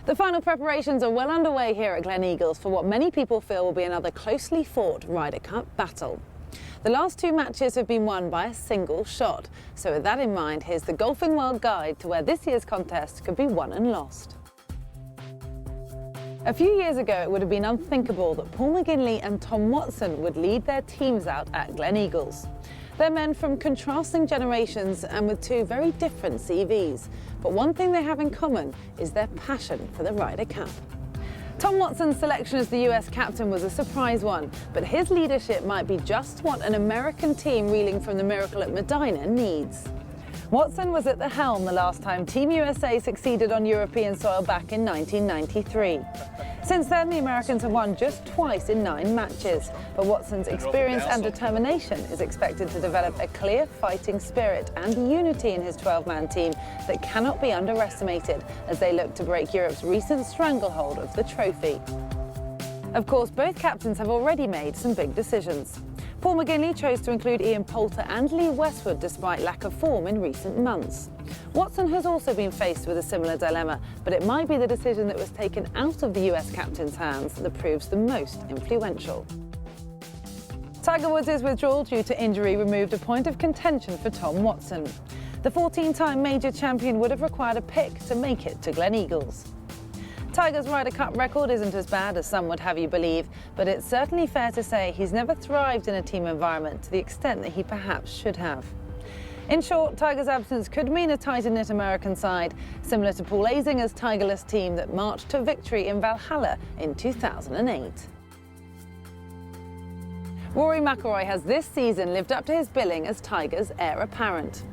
The final preparations are well underway here at Gleneagles for what many people feel will be another closely fought Ryder Cup battle. The last two matches have been won by a single shot, so with that in mind, here's the Golfing World Guide to where this year's contest could be won and lost. A few years ago, it would have been unthinkable that Paul McGinley and Tom Watson would lead their teams out at Gleneagles. They're men from contrasting generations and with two very different CVs. But one thing they have in common is their passion for the Ryder Cup. Tom Watson's selection as the US captain was a surprise one, but his leadership might be just what an American team reeling from the miracle at Medina needs. Watson was at the helm the last time Team USA succeeded on European soil back in 1993. Since then, the Americans have won just twice in 9 matches, but Watson's experience and determination is expected to develop a clear fighting spirit and unity in his 12-man team that cannot be underestimated as they look to break Europe's recent stranglehold of the trophy. Of course, both captains have already made some big decisions. Paul McGinley chose to include Ian Poulter and Lee Westwood despite lack of form in recent months. Watson has also been faced with a similar dilemma, but it might be the decision that was taken out of the US captain's hands that proves the most influential. Tiger Woods' withdrawal due to injury removed a point of contention for Tom Watson. The 14-time major champion would have required a pick to make it to Gleneagles. Tiger's Ryder Cup record isn't as bad as some would have you believe, but it's certainly fair to say he's never thrived in a team environment to the extent that he perhaps should have. In short, Tiger's absence could mean a tighter-knit American side, similar to Paul Azinger's Tigerless team that marched to victory in Valhalla in 2008. Rory McIlroy has this season lived up to his billing as Tiger's heir apparent.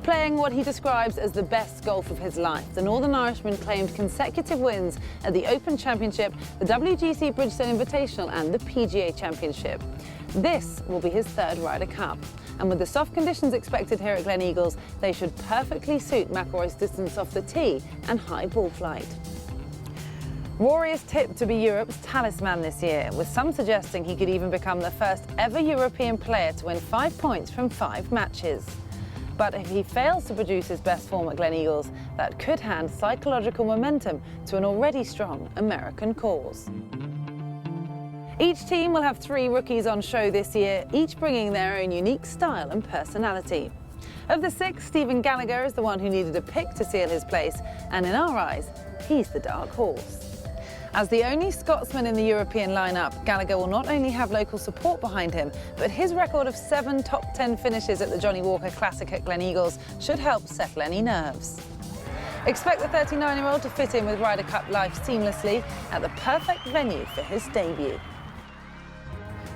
Playing what he describes as the best golf of his life, the Northern Irishman claimed consecutive wins at the Open Championship, the WGC Bridgestone Invitational and the PGA Championship. This will be his 3rd Ryder Cup, and with the soft conditions expected here at Gleneagles, they should perfectly suit McIlroy's distance off the tee and high ball flight. Rory is tipped to be Europe's talisman this year, with some suggesting he could even become the first ever European player to win 5 points from 5 matches. But if he fails to produce his best form at Gleneagles, that could hand psychological momentum to an already strong American cause. Each team will have 3 rookies on show this year, each bringing their own unique style and personality. Of the 6, Stephen Gallagher is the one who needed a pick to seal his place, and in our eyes, he's the dark horse. As the only Scotsman in the European lineup, Gallagher will not only have local support behind him, but his record of 7 top 10 finishes at the Johnny Walker Classic at Gleneagles should help settle any nerves. Expect the 39-year-old to fit in with Ryder Cup life seamlessly at the perfect venue for his debut.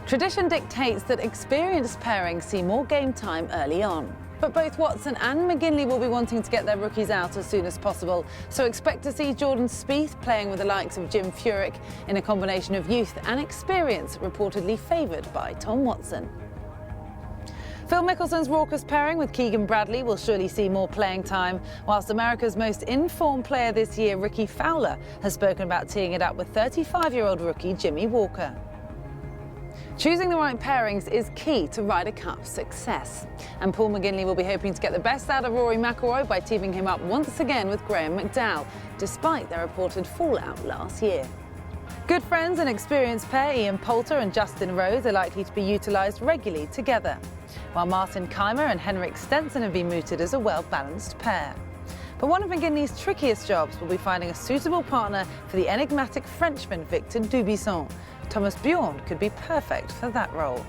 Tradition dictates that experienced pairings see more game time early on. But both Watson and McGinley will be wanting to get their rookies out as soon as possible, so expect to see Jordan Spieth playing with the likes of Jim Furyk in a combination of youth and experience reportedly favoured by Tom Watson. Phil Mickelson's raucous pairing with Keegan Bradley will surely see more playing time, whilst America's most informed player this year, Ricky Fowler, has spoken about teeing it up with 35-year-old rookie Jimmy Walker. Choosing the right pairings is key to Ryder Cup success. And Paul McGinley will be hoping to get the best out of Rory McIlroy by teaming him up once again with Graham McDowell, despite their reported fallout last year. Good friends and experienced pair Ian Poulter and Justin Rose are likely to be utilised regularly together, while Martin Keimer and Henrik Stenson have been mooted as a well-balanced pair. But one of McGinley's trickiest jobs will be finding a suitable partner for the enigmatic Frenchman Victor Dubisson. Thomas Bjorn could be perfect for that role.